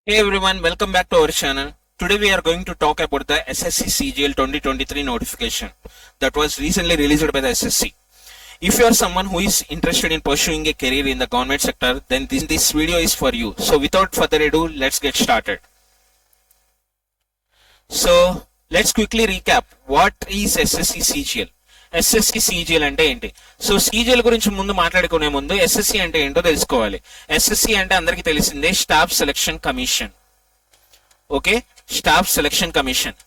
Hey everyone, welcome back to our channel. Today we are going to talk about the SSC CGL 2023 notification that was recently released by the SSC. If you are someone who is interested in pursuing a career in the government sector, then this video is for you. So without further ado, let's get started. So let's quickly recap what is SSC CGL. SSC CGL అంటే ఏంటి? So CGL గురించి ముందు మాట్లాడుకునే ముందు SSC అంటే ఏంటో తెలుసుకోవాలి. SSC అంటే అందరికీ తెలిసిందే staff selection commission. Okay, staff selection commission.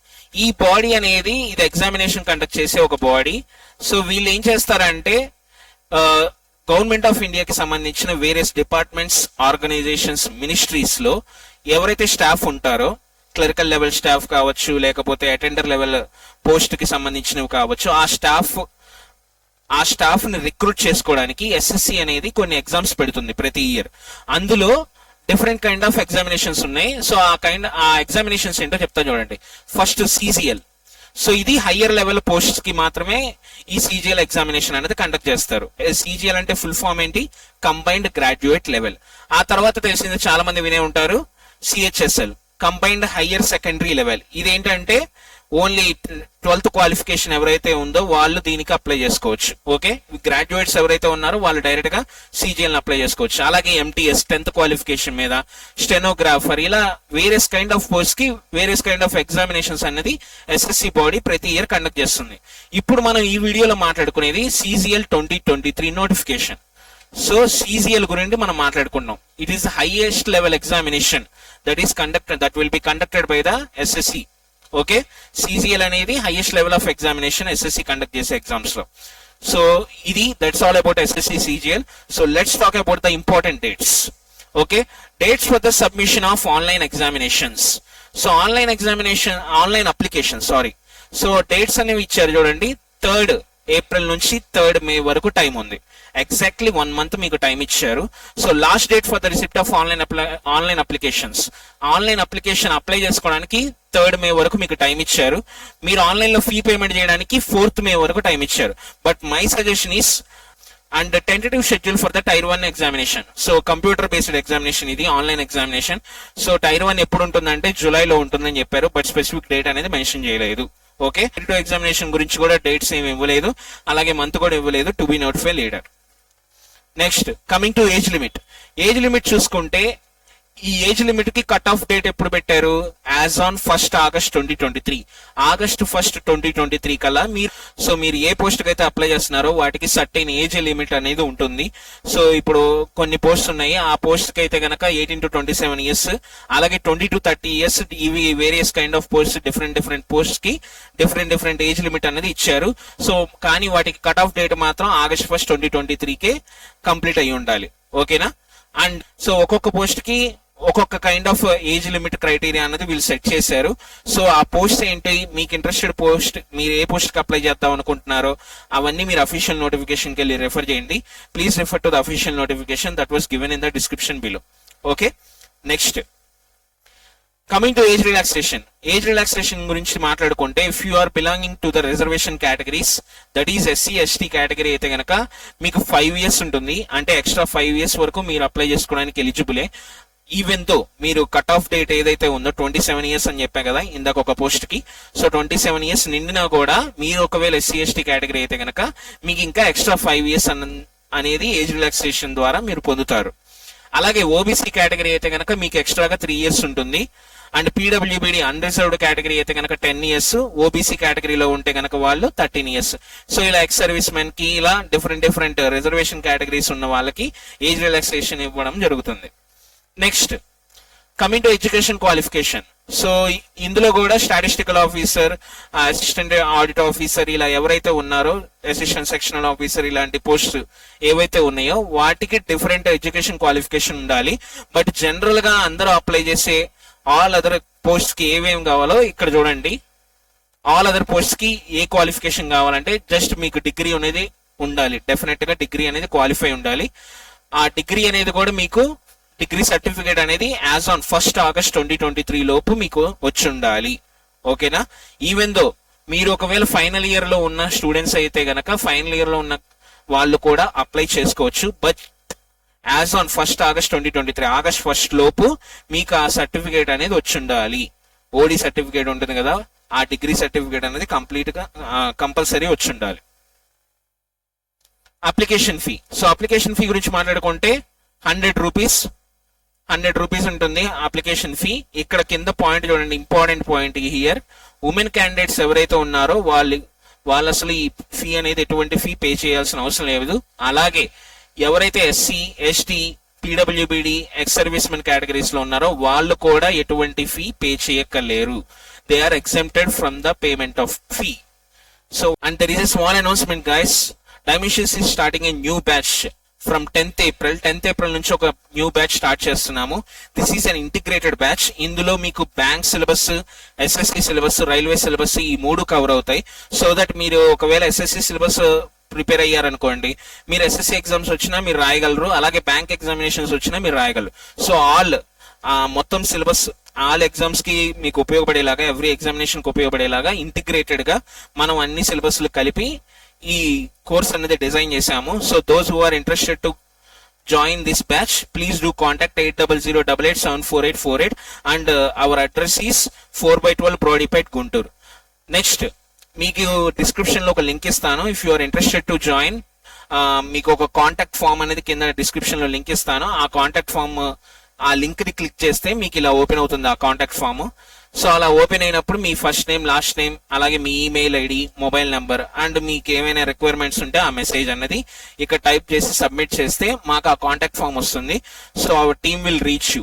ఈ బాడీ అనేది ఇది ఎగ్జామినేషన్ కండక్ట్ చేసే ఒక బాడీ. సో వీళ్ళు ఏం చేస్తారంటే గవర్నమెంట్ ఆఫ్ ఇండియాకి సంబంధించిన వేరియస్ డిపార్ట్మెంట్స్, ఆర్గనైజేషన్స్, మినిస్ట్రీస్ లో ఎవరైతే స్టాఫ్ ఉంటారో, క్లరికల్ లెవెల్ స్టాఫ్ కావచ్చు, లేకపోతే అటెండర్ లెవెల్ పోస్ట్ కి సంబంధించినవి కావచ్చు, ఆ స్టాఫ్ ని రిక్రూట్ చేసుకోవడానికి SSC అనేది కొన్ని ఎగ్జామ్స్ పెడుతుంది ప్రతి ఇయర్. అందులో డిఫరెంట్ కైండ్ ఆఫ్ ఎగ్జామినేషన్స్ ఉన్నాయి. సో ఆ ఎగ్జామినేషన్స్ ఏంటో చెప్తా చూడండి. First CGL. సో ఇది హయ్యర్ లెవెల్ పోస్ట్ కి మాత్రమే ఈ CGL ఎగ్జామినేషన్ అనేది కండక్ట్ చేస్తారు. CGL అంటే ఫుల్ ఫామ్ ఏంటి? Combined graduate level. ఆ తర్వాత తెలిసింది చాలా మంది వినే ఉంటారు, CHSL, combined higher secondary level. ఇదేంటంటే ఓన్లీ 12th క్వాలిఫికేషన్ ఎవరైతే ఉందో వాళ్ళు దీనికి అప్లై చేసుకోవచ్చు. ఓకే, గ్రాడ్యుయేట్స్ ఎవరైతే ఉన్నారో వాళ్ళు డైరెక్ట్ గా CGL ని అప్లై చేసుకోవచ్చు. అలాగే MTS 10th క్వాలిఫికేషన్ మీద, స్టెనోగ్రాఫర్, ఇలా వేరియస్ కైండ్ ఆఫ్ పోస్ట్ కి వేరియస్ కైండ్ ఆఫ్ ఎగ్జామినేషన్స్ అనేది SSC బాడీ ప్రతి ఇయర్ కండక్ట్ చేస్తుంది. ఇప్పుడు మనం ఈ వీడియోలో మాట్లాడుకునేది CGL 2023 నోటిఫికేషన్. సో CGL గురించి మనం మాట్లాడుకున్నాం. It is highest level examination that will be conducted by the SSC. Okay, CGL అనేది highest level of examination SSC conduct చేసే ఎగ్జామ్స్ లో. సో ఇది that's all about SSC CGL. So let's talk about the important dates. Okay, dates for the submission of online examinations. So online application so dates అనేవి ఇచ్చారు చూడండి. 3rd April నుంచి 3rd May వరకు time ఉంది. Exactly 1 month మీకు time ఇచ్చారు. So last date for the receipt of online applications. Online application apply చేసుకోవడానికి 3rd May వరకు మీకు టైం ఇచ్చారు. మీరు ఆన్లైన్ లో ఫీ పేమెంట్ చేయడానికి 4th May వరకు టైం ఇచ్చారు. But my suggestion is and tentative schedule for the Tier 1 examination. So computer based examination, ఇది ఆన్లైన్ ఎగ్జామినేషన్. సో Tier 1 ఎప్పుడు ఉంటుందంటే జూలైలో ఉంటుందని చెప్పారు, బట్ స్పెసిఫిక్ డేట్ అనేది మెన్షన్ చేయలేదు. ఓకే, Tier 2 ఎగ్జామినేషన్ గురించి కూడా డేట్స్ ఏమి ఇవ్వలేదు, అలాగే మంత్ కూడా ఇవ్వలేదు. To be notify later. Next coming to age limit. Age limit చూసుకుంటే ఈ ఏజ్ లిమిట్ కి కట్ ఆఫ్ డేట్ ఎప్పుడు పెట్టారు? As on 1st August 2023. August 1st 2023 కల్లా మీరు ఏ పోస్ట్ కి అయితే అప్లై చేస్తున్నారో వాటికి సర్టైన్ ఏజ్ లిమిట్ అనేది ఉంటుంది. సో ఇప్పుడు కొన్ని పోస్ట్ ఉన్నాయి, ఆ పోస్ట్ కి అయితే కనుక 18 to 27 years, అలాగే 20 to 30 years, ఇవి various kind of post, different post కి డిఫరెంట్ ఏజ్ లిమిట్ అనేది ఇచ్చారు. సో కానీ వాటికి కట్ ఆఫ్ డేట్ మాత్రం August 1st 2023 కే కంప్లీట్ అయ్యి ఉండాలి. ఓకేనా? అండ్ సో ఒక్కొక్క పోస్ట్ కి ఒక్కొక్క kind of age limit criteria అనేది వీళ్ళు సెట్ చేశారు. సో ఆ పోస్ట్ ఏంటి, మీకు ఇంట్రెస్టెడ్ పోస్ట్, మీరు ఏ పోస్ట్ కి అప్లై చేద్దాం అనుకుంటున్నారో అవన్నీ మీరు అఫీషియల్ నోటిఫికేషన్ కి వెళ్ళి రెఫర్ చేయండి. Please refer to the official notification that was given in the description below. Okay, next coming to age relaxation. Age relaxation గురించి మాట్లాడుకుంటే, if you are belonging to the reservation categories, that is SC ST category అయితే గనక మీకు 5 years ఉంటుంది. అంటే extra 5 years వరకు మీరు apply చేసుకోవడానికి ఎలిజిబులే. ఈవెన్ తో మీరు కట్ ఆఫ్ డేట్ ఏదైతే ఉందో 27 years అని చెప్పా కదా ఇందాక ఒక పోస్ట్ కి. సో 27 years నిండినా కూడా మీరు ఒకవేళ SC ST కేటగిరీ అయితే కనుక మీకు ఇంకా ఎక్స్ట్రా 5 years అనేది ఏజ్ రిలాక్సేషన్ ద్వారా మీరు పొందుతారు. అలాగే OBC కేటగిరీ అయితే కనుక మీకు ఎక్స్ట్రాగా 3 years ఉంటుంది. అండ్ PWBD అన్రిజర్వ్డ్ కేటగిరీ అయితే కనుక 10 years, OBC కేటగిరీలో ఉంటే కనుక వాళ్ళు 13 years. సో ఇలా ఎక్స్ సర్వీస్ మెన్ కి ఇలా డిఫరెంట్ రిజర్వేషన్ కేటగిరీస్ ఉన్న వాళ్ళకి ఏజ్ రిలాక్సేషన్ ఇవ్వడం జరుగుతుంది. Next coming to education qualification. So ఇందులో కూడా statistical officer, assistant audit officer, ఇలా ఎవరైతే ఉన్నారో, అసిస్టెంట్ సెక్షనల్ ఆఫీసర్, ఇలాంటి పోస్ట్ ఏవైతే ఉన్నాయో వాటికి డిఫరెంట్ ఎడ్యుకేషన్ క్వాలిఫికేషన్ ఉండాలి. బట్ జనరల్ గా అందరూ అప్లై చేసే ఆల్ అదర్ పోస్ట్ కి ఏమేమి కావాలో ఇక్కడ చూడండి. ఆల్ అదర్ పోస్ట్ కి ఏ క్వాలిఫికేషన్ కావాలంటే జస్ట్ మీకు డిగ్రీ అనేది ఉండాలి. డెఫినెట్ గా డిగ్రీ అనేది క్వాలిఫై ఉండాలి. ఆ డిగ్రీ అనేది కూడా మీకు డిగ్రీ సర్టిఫికేట్ అనేది యాజ్ ఆన్ 1st August 2023 లోపు మీకు వచ్చి ఉండాలి. ఓకేనా? ఈవెన్ దో మీరు ఒకవేళ ఫైనల్ ఇయర్ లో ఉన్న స్టూడెంట్స్ అయితే గనక ఫైనల్ ఇయర్ లో ఉన్న వాళ్ళు కూడా అప్లై చేసుకోవచ్చు. But as on 1st August 2023, August 1 లోపు మీకు ఆ సర్టిఫికేట్ అనేది వచ్చి ఉండాలి. ఓడి సర్టిఫికేట్ ఉంటుంది కదా, ఆ డిగ్రీ సర్టిఫికేట్ అనేది కంప్లీట్ గా కంపల్సరీ వచ్చి ఉండాలి. Application fee. So application fee గురించి మాట్లాడుకుంటే 100 రూపీస్ ఉంటుంది అప్లికేషన్ ఫీ. ఇక్కడ కింద పాయింట్ చూడండి, important point here. Women candidates ఎవరైతే ఉన్నారో వాళ్ళు అసలు ఈ ఫీ అనేది ఎటువంటి ఫీ పే చేయాల్సిన అవసరం లేదు. అలాగే ఎవరైతే SC, ST, PWBD, ex service men categories లో ఉన్నారో వాళ్ళు కూడా ఎటువంటి ఫీ పే చేయక్కర్లేరు. They are exempted from the payment of fee. So and there is a small announcement guys. Dimensions is starting a new batch from 10th April నుంచి ఒక new batch start చేస్తున్నాము. This is an integrated batch. ఇందులో మీకు bank syllabus, SSC syllabus, railway syllabus ఈ 3 cover అవుతాయి. So that మీరు ఒకవేళ SSC syllabus prepare అయ్యారనుకోండి, మీరు ఎస్ఎస్సి ఎగ్జామ్స్ వచ్చినా మీరు రాయగలరు, అలాగే బ్యాంక్ ఎగ్జామినేషన్స్ వచ్చినా మీరు రాయగలరు. సో మొత్తం సిలబస్ ఆల్ ఎగ్జామ్స్ కి మీకు ఉపయోగపడేలాగా, ఎవ్రీ ఎగ్జామినేషన్ కి ఉపయోగపడేలాగా ఇంటిగ్రేటెడ్ గా మనం అన్ని సిలబస్లు కలిపి ఈ కోర్స్ అనేది డిజైన్ చేశాము. So those who are interested to join this batch, please do contact 8008874848 and our address is 4/12 Brodipet, Guntur. Next, మీకు డిస్క్రిప్షన్ లో ఒక లింక్ ఇస్తాను. If you are interested to join, మీకు ఒక కాంటాక్ట్ ఫామ్ అనేది కింద డిస్క్రిప్షన్ లో లింక్ ఇస్తాను. ఆ కాంటాక్ట్ ఫామ్, ఆ లింక్ ని క్లిక్ చేస్తే మీకు ఇలా ఓపెన్ అవుతుంది ఆ కాంటాక్ట్ ఫామ్. సో అలా ఓపెన్ అయినప్పుడు మీ ఫస్ట్ నేమ్, లాస్ట్ నేమ్, అలాగే మీ email ID, mobile number and మీకు ఏమైనా రిక్వైర్మెంట్స్ ఉంటే ఆ మెసేజ్ అనేది ఇక్కడ టైప్ చేసి సబ్మిట్ చేస్తే మాకు ఆ కాంటాక్ట్ ఫామ్ వస్తుంది. So our team will reach you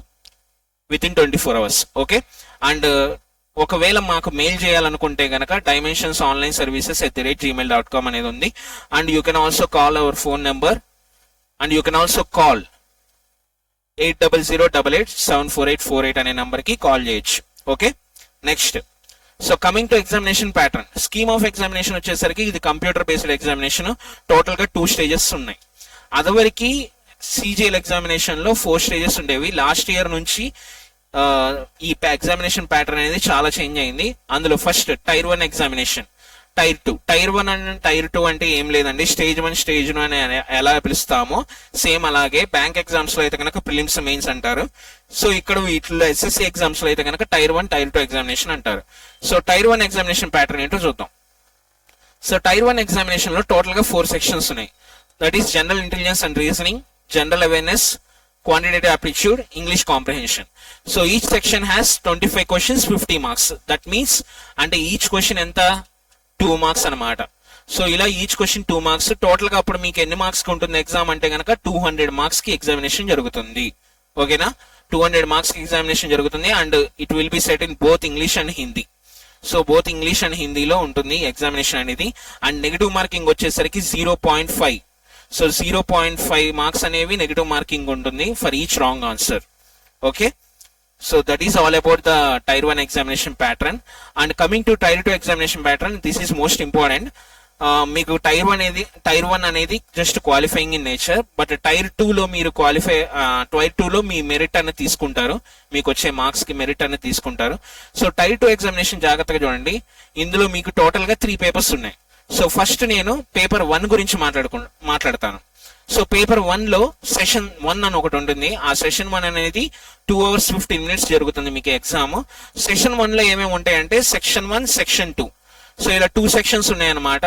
within 24 hours. Okay. And ఒకవేళ మాకు మెయిల్ చేయాలనుకుంటే కనుక dimensionsonlineservices@gmail.com అనేది ఉంది. And you can also call our phone number and you can also call 8008874848 అనే నెంబర్ కి కాల్ చేయొచ్చు. Okay. Next, so coming to examination pattern. Scheme of examination వచ్చేసరికి ఇది కంప్యూటర్ బేస్డ్ ఎగ్జామినేషన్. టోటల్ గా 2 stages ఉన్నాయి. అదివరకు CGL ఎగ్జామినేషన్ లో 4 stages ఉండేవి. లాస్ట్ ఇయర్ నుంచి ఈ ఎగ్జామినేషన్ ప్యాటర్న్ అనేది చాలా చేంజ్ అయింది. అందులో first tier 1 examination, tier 2. Tier 1 and tier 2 అంటే ఏం లేదండి, స్టేజ్ 1, స్టేజ్ 2 అని ఎలా పిలుస్తామో సేమ్ అలాగే బ్యాంక్ ఎగ్జామ్స్ లో అయితే కనుక ప్రిలిమ్స్, మెయిన్స్ అంటారు. సో ఇక్కడ వీటిలో ఎస్ఎస్సి ఎగ్జామ్స్ లో అయితే కనుక టైర్ 1, టైర్ 2 ఎగ్జామినేషన్ అంటారు. సో టైర్ 1 ఎగ్జామినేషన్ ప్యాటర్న్ ఏంటో చూద్దాం. సో టైర్ 1 ఎగ్జామినేషన్ లో టోటల్ గా 4 సెక్షన్స్ ఉన్నాయి. That is general intelligence and reasoning, general awareness, quantitative aptitude, English comprehension. So each section has 25 questions, 50 marks. That means అంటే each question ఎంత 2 marks అన్నమాట. So ఇలా each question 2 marks. Total గా అప్పుడు మీకు ఎన్ని మార్క్స్ కి ఉంటుంది ఎగ్జామ్ అంటే కనుక 200 marks కి ఎగ్జామినేషన్ జరుగుతుంది. ఓకేనా? 200 marks కి ఎగ్జామినేషన్ జరుగుతుంది and it will be set in both English and Hindi. So both English and హిందీలో ఉంటుంది ఎగ్జామినేషన్ అనేది. అండ్ నెగిటివ్ మార్కింగ్ వచ్చేసరికి 0.5. సో 0.5 మార్క్స్ అనేవి నెగిటివ్ మార్కింగ్ ఉంటుంది for each wrong answer. Okay. So that is all about the tier 1 examination pattern. And coming to tier 2 examination pattern, this is most important. మీకు tier 1 అనేది just qualifying in nature. But tyre 2 లో మీరు tyre 2 లో మీ merit అనేది తీసుకుంటారు, మీకు వచ్చే marks కి మెరిట్ అనేది తీసుకుంటారు. సో టైర్ 2 ఎగ్జామినేషన్ జాగ్రత్తగా చూడండి. ఇందులో మీకు టోటల్ గా 3 పేపర్స్ ఉన్నాయి. సో ఫస్ట్ నేను పేపర్ 1 గురించి మాట్లాడతాను. సో పేపర్ 1 లో సెషన్ 1 అని ఒకటి ఉంటుంది. ఆ సెషన్ 1 అనేది 2 hours 15 minutes జరుగుతుంది మీకు ఎగ్జామ్. సెషన్ 1 లో ఏమేమి ఉంటాయంటే సెక్షన్ 1, సెక్షన్ 2. సో ఇలా 2 sections ఉన్నాయన్నమాట.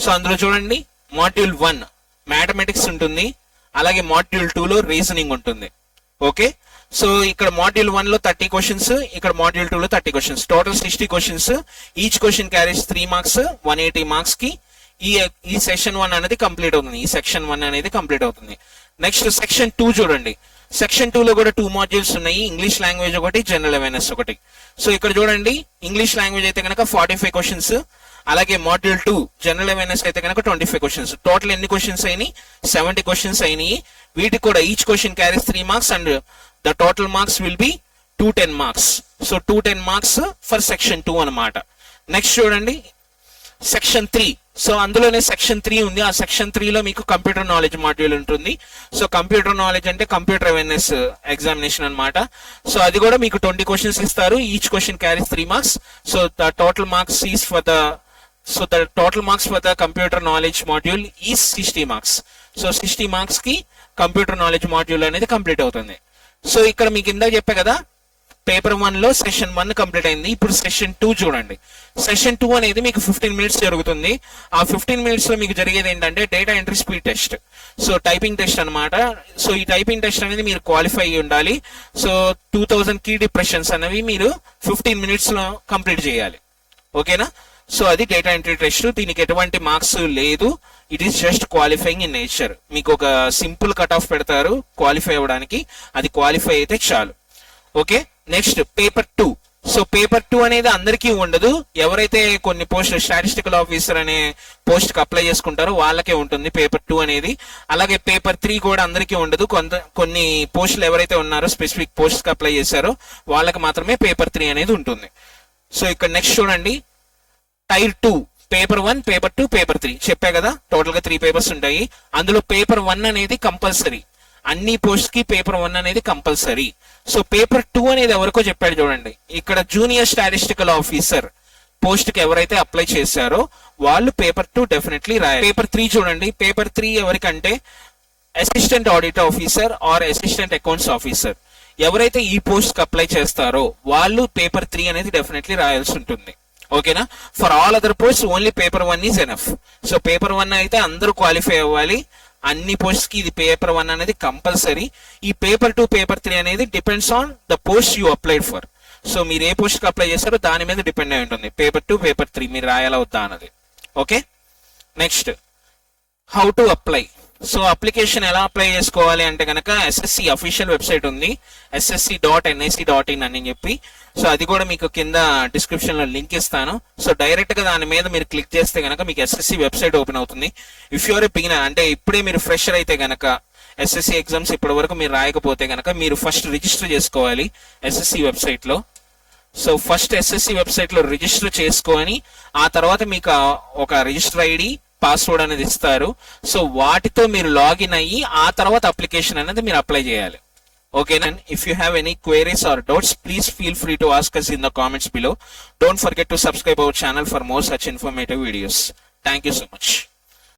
సో అందులో చూడండి, మాడ్యూల్ 1 మ్యాథమెటిక్స్ ఉంటుంది, అలాగే మాడ్యూల్ 2 లో రీజనింగ్ ఉంటుంది. ఓకే. సో ఇక్కడ మాడ్యూల్ 1 లో 30 questions, ఇక్కడ మాడ్యూల్ 2 లో 30 questions, total 60 questions. Each question carries 3 marks, 180 marks కి ఈ సెక్షన్ 1 అనేది కంప్లీట్ అవుతుంది. ఈ సెక్షన్ 1 అనేది కంప్లీట్ అవుతుంది. నెక్స్ట్ సెక్షన్ 2 చూడండి. సెక్షన్ 2 లో కూడా 2 modules ఉన్నాయి, ఇంగ్లీష్ లాంగ్వేజ్ ఒకటి, జనరల్ అవేర్నెస్ ఒకటి. సో ఇక్కడ చూడండి, ఇంగ్లీష్ లాంగ్వేజ్ అయితే కనుక 45 questions, అలాగే మాడ్యూల్ 2 జనరల్ అవేర్నెస్ అయితే కనుక 25 questions. టోటల్ ఎన్ని క్వశ్చన్స్ అయినాయి? 70 questions అయినాయి. వీటికి కూడా each question carries 3 marks and the total marks will be 210 marks. So 210 marks for section 2 అన్నమాట. నెక్స్ట్ చూడండి సెక్షన్ 3. సో అందులోనే సెక్షన్ 3 ఉంది. ఆ సెక్షన్ 3 లో మీకు కంప్యూటర్ నాలెడ్జ్ మాడ్యూల్ ఉంటుంది. సో కంప్యూటర్ నాలెడ్జ్ అంటే కంప్యూటర్ అవేర్నెస్ ఎగ్జామినేషన్ అన్నమాట. సో అది కూడా మీకు 20 questions ఇస్తారు. Each question carries 3 marks. So the total marks is for the total marks for the computer knowledge module is 60 marks. So 60 marks కి computer knowledge module అనేది complete అవుతుంది. So ఇక్కడ మీకు ఇందాక చెప్పా కదా, పేపర్ 1 లో సెషన్ 1 కంప్లీట్ అయింది. ఇప్పుడు సెషన్ 2 చూడండి. సెషన్ 2 అనేది మీకు 15 మినిట్స్ జరుగుతుంది. ఆ 15 మినిట్స్ లో మీకు జరిగేది ఏంటంటే data entry speed test, so typing test అనమాట. సో ఈ టైపింగ్ టెస్ట్ అనేది మీరు క్వాలిఫై అయ్యి ఉండాలి. సో 2000 కీ డిప్రెషన్స్ అనేవి మీరు 15 మినిట్స్ లో కంప్లీట్ చేయాలి. ఓకేనా? సో అది డేటా ఎంట్రీ టెస్ట్. దీనికి ఎటువంటి మార్క్స్ లేదు. It is just qualifying in nature. మీకు ఒక సింపుల్ కట్ ఆఫ్ పెడతారు క్వాలిఫై అవ్వడానికి, అది క్వాలిఫై అయితే చాలు. Okay, next paper 2. So paper 2 అనేది అందరికీ ఉండదు. ఎవరైతే కొన్ని పోస్ట్ స్టాటిస్టికల్ ఆఫీసర్ అనే పోస్ట్ కి అప్లై చేసుకుంటారో వాళ్ళకే ఉంటుంది పేపర్ 2 అనేది. అలాగే పేపర్ 3 కూడా అందరికీ ఉండదు. కొన్ని పోస్టులు ఎవరైతే ఉన్నారో స్పెసిఫిక్ పోస్ట్ కి అప్లై చేశారో వాళ్ళకి మాత్రమే పేపర్ 3 అనేది ఉంటుంది. సో ఇక్కడ నెక్స్ట్ చూడండి, టైర్ 2, పేపర్ 1, పేపర్ 2, పేపర్ 3 చెప్పా కదా, టోటల్ గా 3 పేపర్స్ ఉంటాయి. అందులో పేపర్ 1 అనేది కంపల్సరీ. అన్ని పోస్ట్ కి పేపర్ 1 అనేది కంపల్సరీ. సో పేపర్ 2 అనేది ఎవరికో చెప్పాడు చూడండి. ఇక్కడ జూనియర్ స్టాటిస్టికల్ ఆఫీసర్ పోస్ట్ కి ఎవరైతే అప్లై చేశారో వాళ్ళు పేపర్ 2 డెఫినెట్లీ రాయాలి. పేపర్ 3 చూడండి. పేపర్ 3 ఎవరికంటే assistant audit officer or assistant accounts officer ఎవరైతే ఈ పోస్ట్ కి అప్లై చేస్తారో వాళ్ళు పేపర్ 3 అనేది డెఫినెట్లీ రాయాల్సి ఉంటుంది. ఓకేనా? For all other post only paper 1 is enough. So paper 1 అయితే అందరూ క్వాలిఫై అవ్వాలి. అన్ని పోస్ట్ కి ఇది పేపర్ 1 అనేది కంపల్సరీ. ఈ పేపర్ 2, పేపర్ 3 అనేది depends on the post you applied for. So మీరు ఏ పోస్ట్ కి అప్లై చేస్తారో దాని మీద డిపెండ్ అయి ఉంటుంది పేపర్ 2, పేపర్ 3 మీరు రాయాలా వద్దా అన్నది. Okay, next how to apply. So application ఎలా అప్లై చేసుకోవాలి అంటే కనుక ఎస్ఎస్సి అఫీషియల్ వెబ్సైట్ ఉంది, ssc.nic.in అని చెప్పి. సో అది కూడా మీకు కింద డిస్క్రిప్షన్ లో లింక్ ఇస్తాను. సో డైరెక్ట్ గా దాని మీద మీరు క్లిక్ చేస్తే కనుక మీకు ఎస్ఎస్సి వెబ్సైట్ ఓపెన్ అవుతుంది. ఇఫ్ యూఆర్ ఏ బిగినర్, అంటే ఇప్పుడే మీరు ఫ్రెషర్ అయితే కనుక ఎస్ఎస్సి ఎగ్జామ్స్ ఇప్పటి వరకు మీరు రాయకపోతే కనుక మీరు ఫస్ట్ రిజిస్టర్ చేసుకోవాలి ఎస్ఎస్సి వెబ్సైట్ లో. సో ఫస్ట్ ఎస్ఎస్సి వెబ్సైట్ లో రిజిస్టర్ చేసుకొని ఆ తర్వాత మీకు ఒక రిజిస్టర్ ఐడి, పాస్వర్డ్ అనేది ఇస్తారు. సో వాటితో మీరు లాగిన్ అయ్యి ఆ తర్వాత అప్లికేషన్ అనేది మీరు అప్లై చేయాలి. ఓకేనా? If you have any queries or doubts, please feel free to ask us in the comments below. Don't forget to subscribe our channel for more such informative videos. Thank you so much.